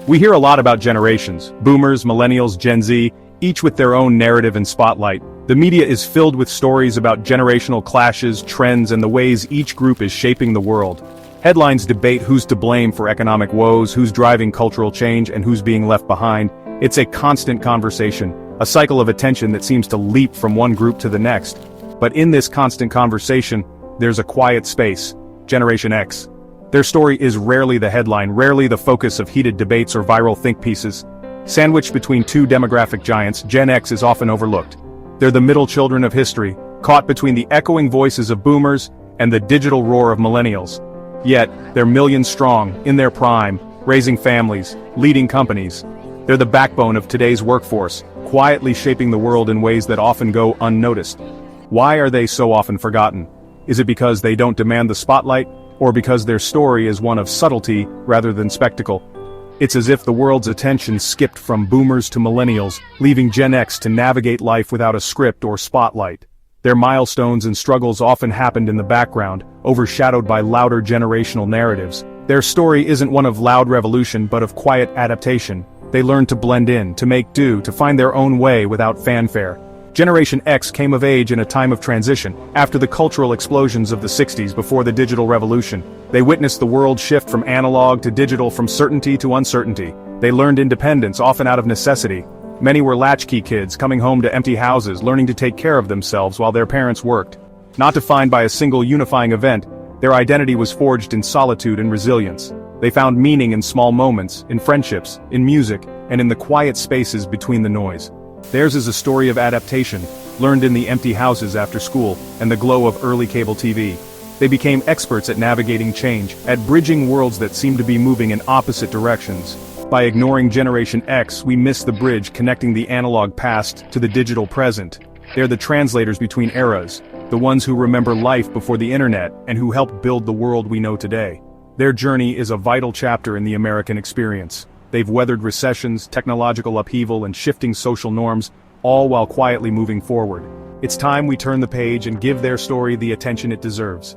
We hear a lot about generations, boomers, millennials, Gen Z, each with their own narrative and spotlight. The media is filled with stories about generational clashes, trends, and the ways each group is shaping the world. Headlines debate who's to blame for economic woes, who's driving cultural change, and who's being left behind. It's a constant conversation, a cycle of attention that seems to leap from one group to the next. But in this constant conversation, there's a quiet space: Generation X. Their story is rarely the headline, rarely the focus of heated debates or viral think pieces. Sandwiched between two demographic giants, Gen X is often overlooked. They're the middle children of history, caught between the echoing voices of boomers and the digital roar of millennials. Yet, they're millions strong, in their prime, raising families, leading companies. They're the backbone of today's workforce, quietly shaping the world in ways that often go unnoticed. Why are they so often forgotten? Is it because they don't demand the spotlight, or because their story is one of subtlety rather than spectacle? It's as if the world's attention skipped from boomers to millennials, leaving Gen X to navigate life without a script or spotlight. Their milestones and struggles often happened in the background, overshadowed by louder generational narratives. Their story isn't one of loud revolution but of quiet adaptation. They learned to blend in, to make do, to find their own way without fanfare. Generation X came of age in a time of transition, after the cultural explosions of the 60s before the digital revolution. They witnessed the world shift from analog to digital, from certainty to uncertainty. They learned independence, often out of necessity. Many were latchkey kids, coming home to empty houses, learning to take care of themselves while their parents worked. Not defined by a single unifying event, their identity was forged in solitude and resilience. They found meaning in small moments, in friendships, in music, and in the quiet spaces between the noise. Theirs is a story of adaptation, learned in the empty houses after school, and the glow of early cable TV. They became experts at navigating change, at bridging worlds that seemed to be moving in opposite directions. By ignoring Generation X, we miss the bridge connecting the analog past to the digital present. They're the translators between eras, the ones who remember life before the internet, and who helped build the world we know today. Their journey is a vital chapter in the American experience. They've weathered recessions, technological upheaval, and shifting social norms, all while quietly moving forward. It's time we turn the page and give their story the attention it deserves.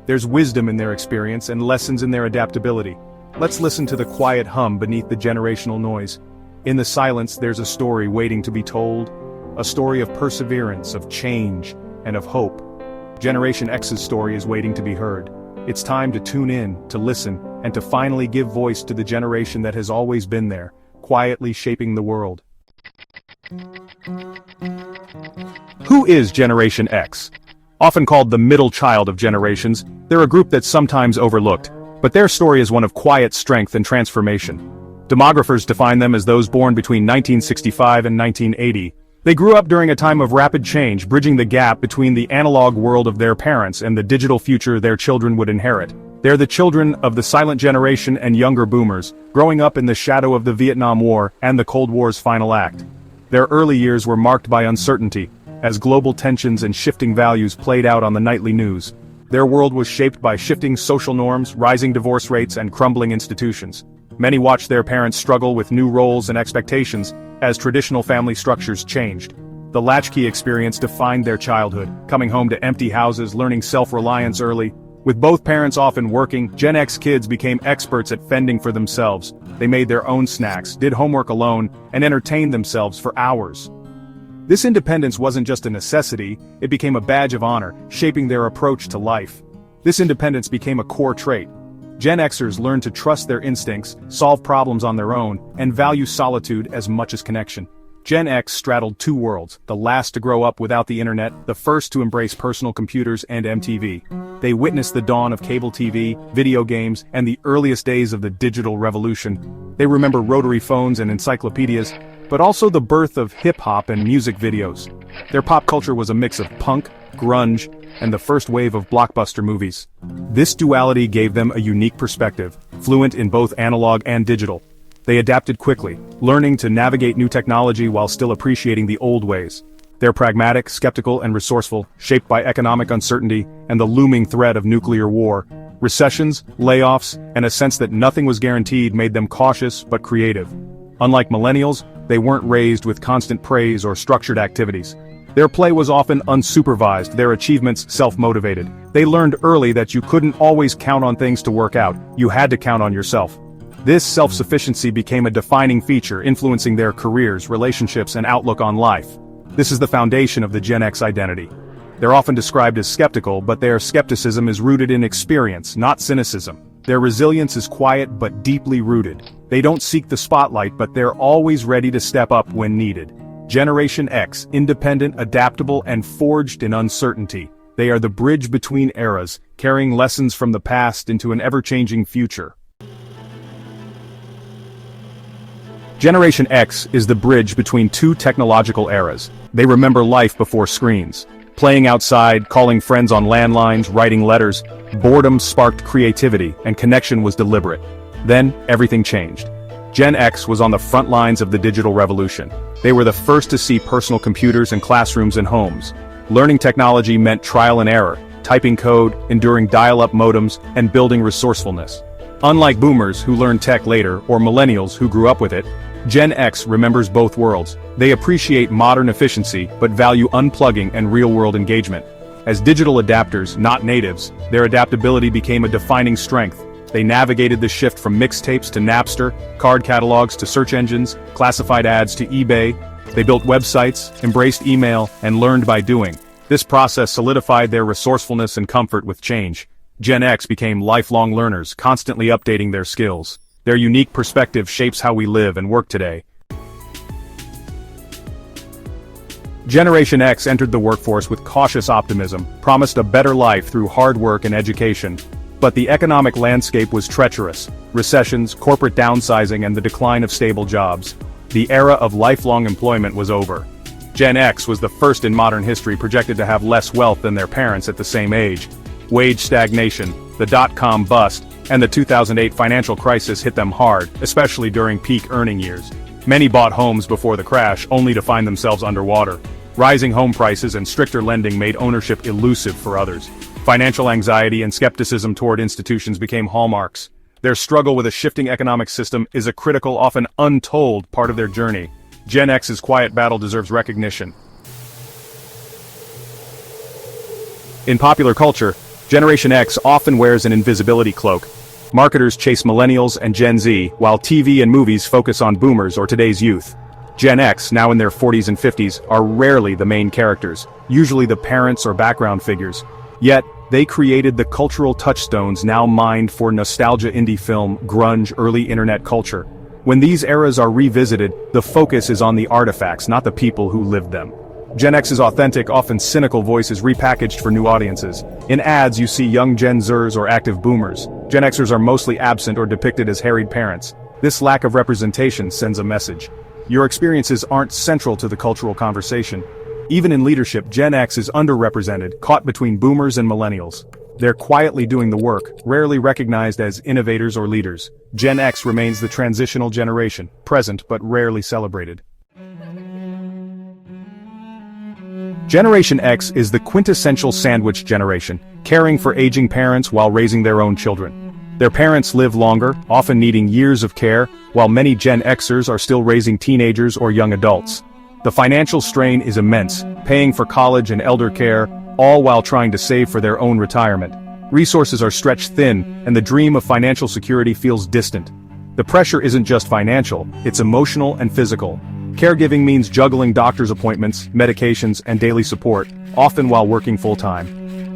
There's wisdom in their experience and lessons in their adaptability. Let's listen to the quiet hum beneath the generational noise. In the silence, there's a story waiting to be told, a story of perseverance, of change, and of hope. Generation X's story is waiting to be heard. It's time to tune in, to listen, and to finally give voice to the generation that has always been there, quietly shaping the world. Who is Generation X? Often called the middle child of generations, they're a group that's sometimes overlooked, but their story is one of quiet strength and transformation. Demographers define them as those born between 1965 and 1980. They grew up during a time of rapid change, bridging the gap between the analog world of their parents and the digital future their children would inherit. They're the children of the silent generation and younger boomers, growing up in the shadow of the Vietnam War and the Cold War's final act. Their early years were marked by uncertainty, as global tensions and shifting values played out on the nightly news. Their world was shaped by shifting social norms, rising divorce rates, and crumbling institutions. Many watched their parents struggle with new roles and expectations, as traditional family structures changed. The latchkey experience defined their childhood, coming home to empty houses, learning self-reliance early. With both parents often working, Gen X kids became experts at fending for themselves. They made their own snacks, did homework alone, and entertained themselves for hours. This independence wasn't just a necessity, it became a badge of honor, shaping their approach to life. This independence became a core trait. Gen Xers learned to trust their instincts, solve problems on their own, and value solitude as much as connection. Gen X straddled two worlds, the last to grow up without the internet, the first to embrace personal computers and MTV. They witnessed the dawn of cable TV, video games, and the earliest days of the digital revolution. They remember rotary phones and encyclopedias, but also the birth of hip-hop and music videos. Their pop culture was a mix of punk, grunge, and the first wave of blockbuster movies. This duality gave them a unique perspective, fluent in both analog and digital. They adapted quickly, learning to navigate new technology while still appreciating the old ways. They're pragmatic, skeptical, and resourceful, shaped by economic uncertainty and the looming threat of nuclear war. Recessions, layoffs, and a sense that nothing was guaranteed made them cautious but creative. Unlike millennials, they weren't raised with constant praise or structured activities. Their play was often unsupervised, their achievements self-motivated. They learned early that you couldn't always count on things to work out, you had to count on yourself. This self-sufficiency became a defining feature, influencing their careers, relationships, and outlook on life. This is the foundation of the Gen X identity. They're often described as skeptical, but their skepticism is rooted in experience, not cynicism. Their resilience is quiet but deeply rooted. They don't seek the spotlight, but they're always ready to step up when needed. Generation X, independent, adaptable, and forged in uncertainty. They are the bridge between eras, carrying lessons from the past into an ever-changing future. Generation X is the bridge between two technological eras. They remember life before screens. Playing outside, calling friends on landlines, writing letters. Boredom sparked creativity, and connection was deliberate. Then, everything changed. Gen X was on the front lines of the digital revolution. They were the first to see personal computers in classrooms and homes. Learning technology meant trial and error, typing code, enduring dial-up modems, and building resourcefulness. Unlike boomers who learned tech later, or millennials who grew up with it, Gen X remembers both worlds. They appreciate modern efficiency, but value unplugging and real-world engagement. As digital adapters, not natives, their adaptability became a defining strength. They navigated the shift from mixtapes to Napster, card catalogs to search engines, classified ads to eBay. They built websites, embraced email, and learned by doing. This process solidified their resourcefulness and comfort with change. Gen X became lifelong learners, constantly updating their skills. Their unique perspective shapes how we live and work today. Generation X entered the workforce with cautious optimism, promised a better life through hard work and education. But the economic landscape was treacherous. Recessions, corporate downsizing, and the decline of stable jobs. The era of lifelong employment was over. Gen X was the first in modern history projected to have less wealth than their parents at the same age. Wage stagnation, the dot-com bust, and the 2008 financial crisis hit them hard, especially during peak earning years. Many bought homes before the crash, only to find themselves underwater. Rising home prices and stricter lending made ownership elusive for others. Financial anxiety and skepticism toward institutions became hallmarks. Their struggle with a shifting economic system is a critical, often untold, part of their journey. Gen X's quiet battle deserves recognition. In popular culture, Generation X often wears an invisibility cloak. Marketers chase millennials and Gen Z, while TV and movies focus on boomers or today's youth. Gen X, now in their 40s and 50s, are rarely the main characters, usually the parents or background figures. Yet, they created the cultural touchstones now mined for nostalgia indie film, grunge, early internet culture. When these eras are revisited, the focus is on the artifacts, not the people who lived them. Gen X's authentic, often cynical voice is repackaged for new audiences. In ads you see young Gen Xers or active boomers. Gen Xers are mostly absent or depicted as harried parents. This lack of representation sends a message. Your experiences aren't central to the cultural conversation. Even in leadership, Gen X is underrepresented, caught between boomers and millennials. They're quietly doing the work, rarely recognized as innovators or leaders. Gen X remains the transitional generation, present but rarely celebrated. Generation X is the quintessential sandwich generation, caring for aging parents while raising their own children. Their parents live longer, often needing years of care, while many Gen Xers are still raising teenagers or young adults. The financial strain is immense, paying for college and elder care, all while trying to save for their own retirement. Resources are stretched thin, and the dream of financial security feels distant. The pressure isn't just financial, it's emotional and physical. Caregiving means juggling doctor's appointments, medications, and daily support, often while working full-time.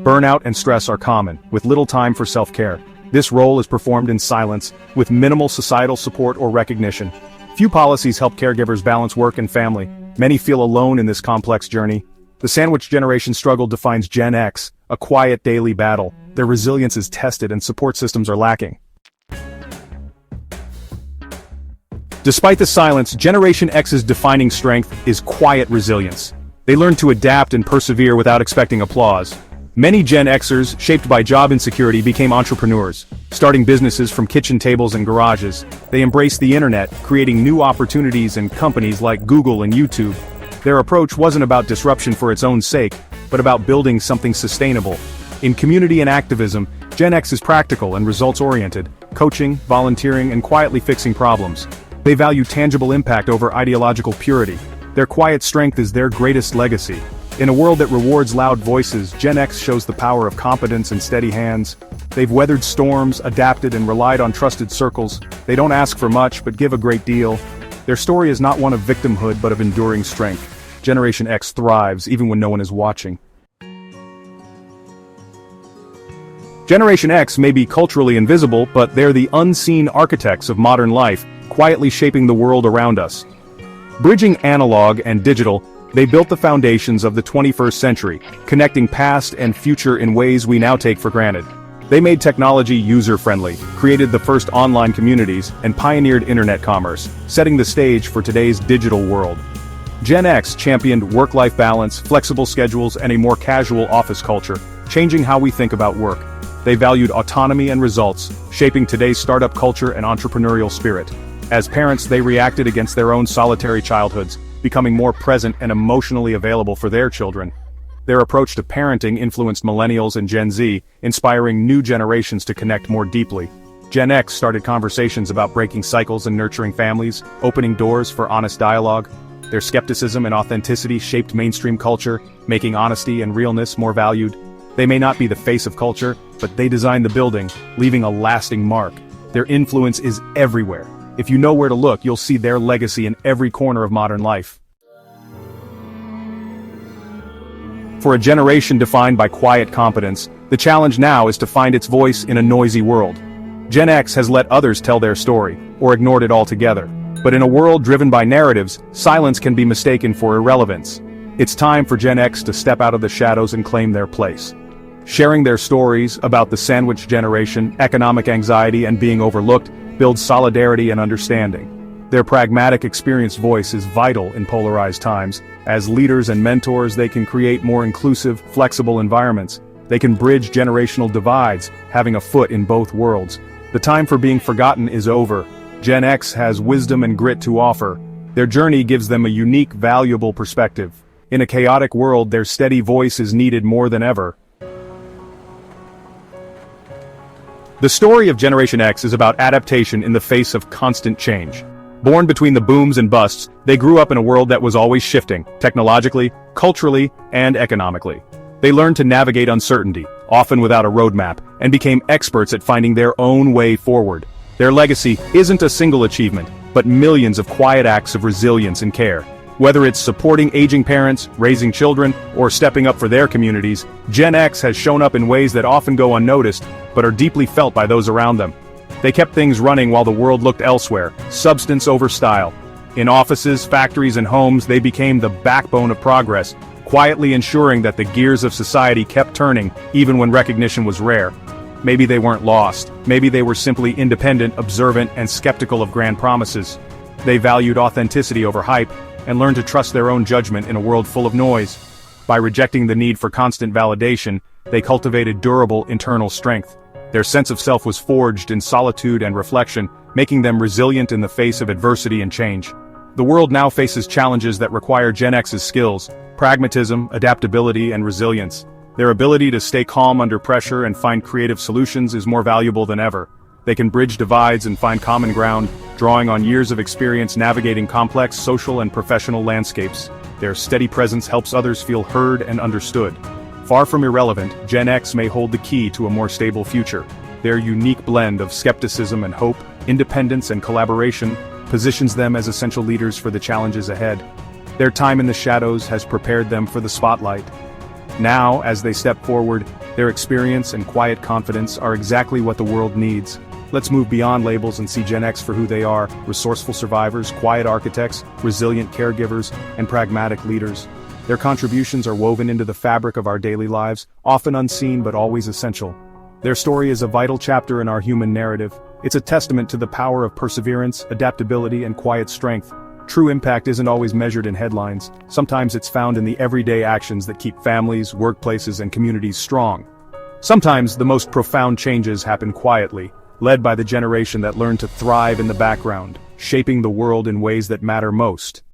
Burnout and stress are common, with little time for self-care. This role is performed in silence, with minimal societal support or recognition. Few policies help caregivers balance work and family. Many feel alone in this complex journey. The sandwich generation struggle defines Gen X, a quiet daily battle. Their resilience is tested and support systems are lacking. Despite the silence, Generation X's defining strength is quiet resilience. They learn to adapt and persevere without expecting applause. Many Gen Xers, shaped by job insecurity, became entrepreneurs, starting businesses from kitchen tables and garages. They embraced the internet, creating new opportunities in companies like Google and YouTube. Their approach wasn't about disruption for its own sake, but about building something sustainable. In community and activism, Gen X is practical and results-oriented, coaching, volunteering, and quietly fixing problems. They value tangible impact over ideological purity. Their quiet strength is their greatest legacy. In a world that rewards loud voices, Gen X shows the power of competence and steady hands. They've weathered storms, adapted and relied on trusted circles. They don't ask for much, but give a great deal. Their story is not one of victimhood, but of enduring strength. Generation X thrives even when no one is watching. Generation X may be culturally invisible, but they're the unseen architects of modern life, quietly shaping the world around us. Bridging analog and digital, they built the foundations of the 21st century, connecting past and future in ways we now take for granted. They made technology user-friendly, created the first online communities, and pioneered internet commerce, setting the stage for today's digital world. Gen X championed work-life balance, flexible schedules, and a more casual office culture, changing how we think about work. They valued autonomy and results, shaping today's startup culture and entrepreneurial spirit. As parents, they reacted against their own solitary childhoods, becoming more present and emotionally available for their children. Their approach to parenting influenced millennials and Gen Z, inspiring new generations to connect more deeply. Gen X started conversations about breaking cycles and nurturing families, opening doors for honest dialogue. Their skepticism and authenticity shaped mainstream culture, making honesty and realness more valued. They may not be the face of culture, but they designed the building, leaving a lasting mark. Their influence is everywhere. If you know where to look, you'll see their legacy in every corner of modern life. For a generation defined by quiet competence, the challenge now is to find its voice in a noisy world. Gen X has let others tell their story, or ignored it altogether. But in a world driven by narratives, silence can be mistaken for irrelevance. It's time for Gen X to step out of the shadows and claim their place. Sharing their stories about the sandwich generation, economic anxiety, and being overlooked builds solidarity and understanding. Their pragmatic, experienced voice is vital in polarized times. As leaders and mentors, they can create more inclusive, flexible environments. They can bridge generational divides, having a foot in both worlds. The time for being forgotten is over. Gen X has wisdom and grit to offer. Their journey gives them a unique, valuable perspective. In a chaotic world, their steady voice is needed more than ever. The story of Generation X is about adaptation in the face of constant change. Born between the booms and busts, they grew up in a world that was always shifting, technologically, culturally, and economically. They learned to navigate uncertainty, often without a roadmap, and became experts at finding their own way forward. Their legacy isn't a single achievement, but millions of quiet acts of resilience and care. Whether it's supporting aging parents, raising children, or stepping up for their communities, Gen X has shown up in ways that often go unnoticed, but are deeply felt by those around them. They kept things running while the world looked elsewhere, substance over style. In offices, factories, and homes, they became the backbone of progress, quietly ensuring that the gears of society kept turning, even when recognition was rare. Maybe they weren't lost. Maybe they were simply independent, observant, and skeptical of grand promises. They valued authenticity over hype, and learned to trust their own judgment in a world full of noise. By rejecting the need for constant validation, they cultivated durable internal strength. Their sense of self was forged in solitude and reflection, making them resilient in the face of adversity and change. The world now faces challenges that require Gen X's skills: pragmatism, adaptability, and resilience. Their ability to stay calm under pressure and find creative solutions is more valuable than ever. They can bridge divides and find common ground, drawing on years of experience navigating complex social and professional landscapes. Their steady presence helps others feel heard and understood. Far from irrelevant, Gen X may hold the key to a more stable future. Their unique blend of skepticism and hope, independence and collaboration, positions them as essential leaders for the challenges ahead. Their time in the shadows has prepared them for the spotlight. Now, as they step forward, their experience and quiet confidence are exactly what the world needs. Let's move beyond labels and see Gen X for who they are: resourceful survivors, quiet architects, resilient caregivers, and pragmatic leaders. Their contributions are woven into the fabric of our daily lives, often unseen but always essential. Their story is a vital chapter in our human narrative. It's a testament to the power of perseverance, adaptability, and quiet strength. True impact isn't always measured in headlines. Sometimes it's found in the everyday actions that keep families, workplaces, and communities strong. Sometimes the most profound changes happen quietly, led by the generation that learned to thrive in the background, shaping the world in ways that matter most.